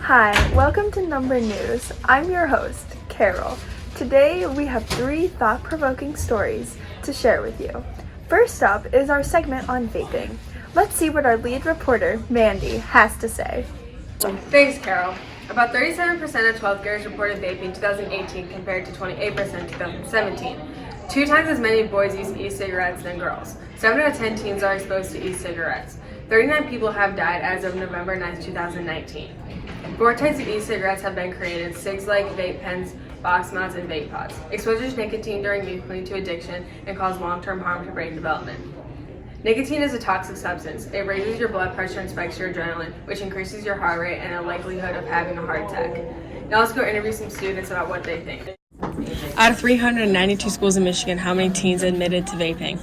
Hi, welcome to Number News. I'm your host, Carol. Today we have 3 thought-provoking stories to share with you. First up is our segment on vaping. Let's see what our lead reporter, Mandy, has to say. Thanks, Carol. About 37% of 12th graders reported vaping in 2018 compared to 28% in 2017. 2 times as many boys use e-cigarettes than girls. 7 out of 10 teens are exposed to e-cigarettes. 39 people have died as of November 9, 2019. 4 types of e-cigarettes have been created: cigs like vape pens, box mounts, and vape pods. Exposure to nicotine during youth can lead to addiction and cause long-term harm to brain development. Nicotine is a toxic substance. It raises your blood pressure and spikes your adrenaline, which increases your heart rate and the likelihood of having a heart attack. Now let's go interview some students about what they think. Out of 392 schools in Michigan, how many teens admitted to vaping?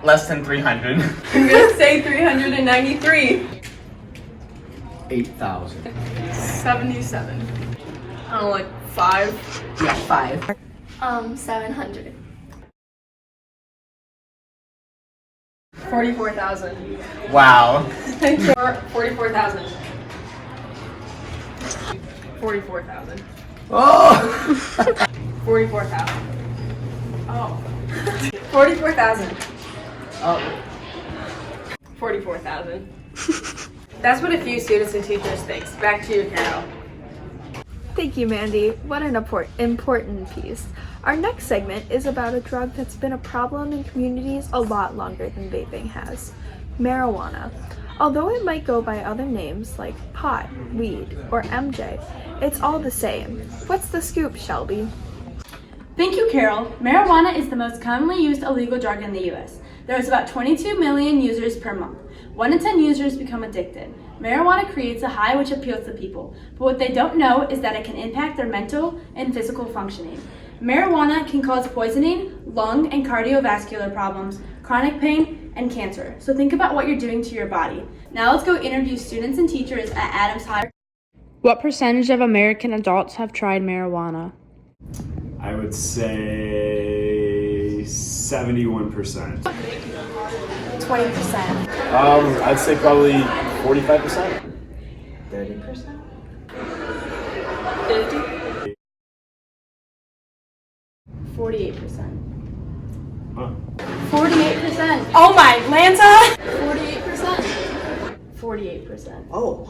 Less than 300. I'm gonna say 393. 8,000. 77. I don't know, like 5. Yeah, 5. 700. 44,000. Wow. 44,000. 44,000. Oh! 44,000. Oh. 44,000. Oh. 44,000. That's what a few students and teachers think. Back to you, Carol. Thank you, Mandy. What an important piece. Our next segment is about a drug that's been a problem in communities a lot longer than vaping has: marijuana. Although it might go by other names like pot, weed, or MJ, it's all the same. What's the scoop, Shelby? Thank you, Carol. Marijuana is the most commonly used illegal drug in the U.S. There's about 22 million users per month. 1 in 10 users become addicted. Marijuana creates a high which appeals to people, but what they don't know is that it can impact their mental and physical functioning. Marijuana can cause poisoning, lung and cardiovascular problems, chronic pain, and cancer. So think about what you're doing to your body. Now let's go interview students and teachers at Adams High. What percentage of American adults have tried marijuana? I would say 71%. 20%. I'd say probably 45%. 30%? 50? 48%. Huh. 48%. Oh my, Lanta! 48%. 48%. Oh.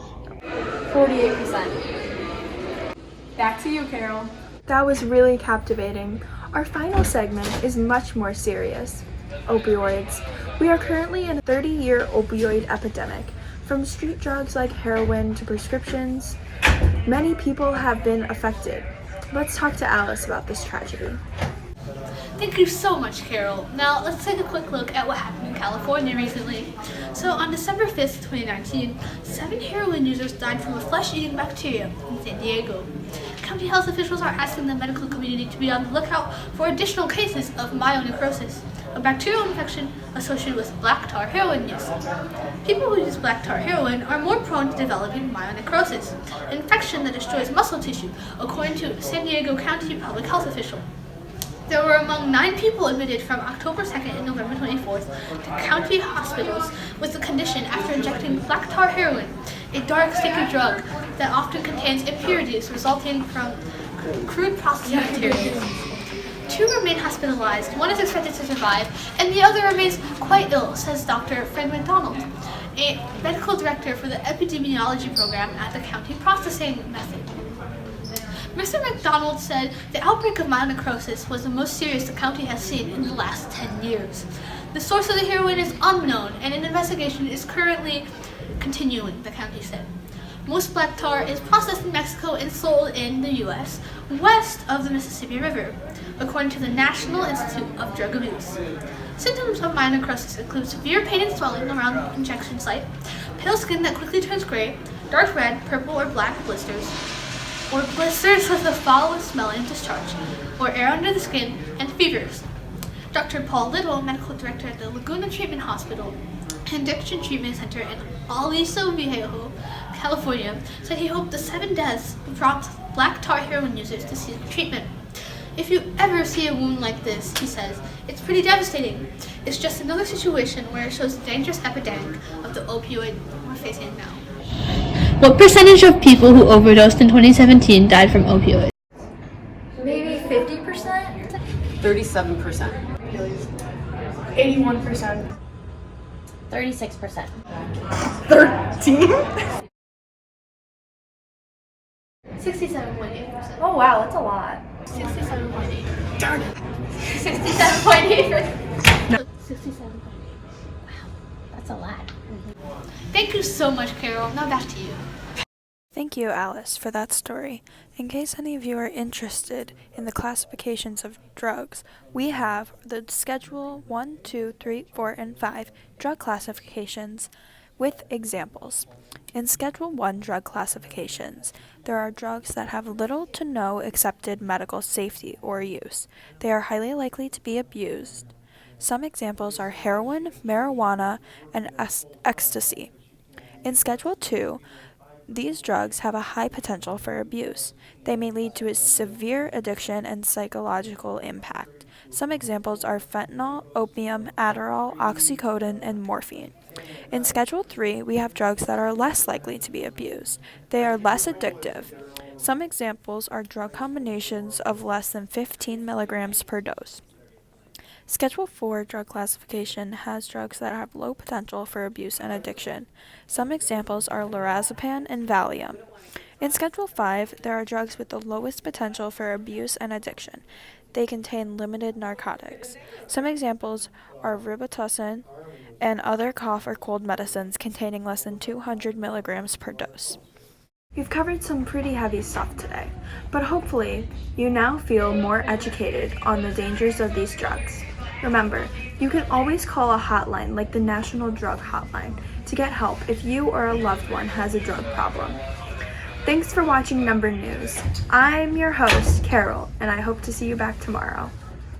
48%. Back to you, Carol. That was really captivating. Our final segment is much more serious: opioids. We are currently in a 30-year opioid epidemic. From street drugs like heroin to prescriptions, many people have been affected. Let's talk to Alice about this tragedy. Thank you so much, Carol. Now, let's take a quick look at what happened in California recently. So, on December 5th, 2019, 7 heroin users died from a flesh-eating bacteria in San Diego. County health officials are asking the medical community to be on the lookout for additional cases of myonecrosis, a bacterial infection associated with black tar heroin use. People who use black tar heroin are more prone to developing myonecrosis, an infection that destroys muscle tissue, according to a San Diego County public health official. There were among 9 people admitted from October 2nd and November 24th to county hospitals with the condition after injecting black tar heroin, a dark, sticky drug that often contains impurities resulting from crude processing materials. 2 remain hospitalized. 1 is expected to survive, and the other remains quite ill, says Dr. Fred McDonald, a medical director for the epidemiology program at the county processing method. Mr. McDonald said the outbreak of myonecrosis was the most serious the county has seen in the last 10 years. The source of the heroin is unknown, and an investigation is currently continuing, the county said. Most black tar is processed in Mexico and sold in the U.S. west of the Mississippi River, according to the National Institute of Drug Abuse. Symptoms of myonecrosis include severe pain and swelling around the injection site, pale skin that quickly turns gray, dark red, purple, or black blisters, or blisters with a foul smelling discharge, or air under the skin, and fevers. Dr. Paul Little, medical director at the Laguna Treatment Hospital and Addiction Treatment Center in Aliso Viejo, California, said he hoped the 7 deaths brought black tar heroin users to seek treatment. If you ever see a wound like this, he says, it's pretty devastating. It's just another situation where it shows the dangerous epidemic of the opioid we're facing now. What percentage of people who overdosed in 2017 died from opioids? Maybe 50%? 37%. 81%. 36%. 67.8%. Oh wow, that's a lot. 67.8. Darn it. 67.8%. 67. That's a lot. Thank you so much, Carol. Now back to you. Thank you, Alice, for that story. In case any of you are interested in the classifications of drugs, we have the Schedule 1, 2, 3, 4, and 5 drug classifications with examples. In Schedule 1 drug classifications, there are drugs that have little to no accepted medical safety or use. They are highly likely to be abused. Some examples are heroin, marijuana, and ecstasy. In Schedule 2, these drugs have a high potential for abuse. They may lead to a severe addiction and psychological impact. Some examples are fentanyl, opium, Adderall, oxycodone, and morphine. In Schedule 3, we have drugs that are less likely to be abused. They are less addictive. Some examples are drug combinations of less than 15 milligrams per dose. Schedule 4 drug classification has drugs that have low potential for abuse and addiction. Some examples are lorazepam and Valium. In Schedule 5, there are drugs with the lowest potential for abuse and addiction. They contain limited narcotics. Some examples are Robitussin and other cough or cold medicines containing less than 200 milligrams per dose. We've covered some pretty heavy stuff today, but hopefully you now feel more educated on the dangers of these drugs. Remember, you can always call a hotline like the National Drug Hotline to get help if you or a loved one has a drug problem. Thanks for watching Number News. I'm your host, Carol, and I hope to see you back tomorrow.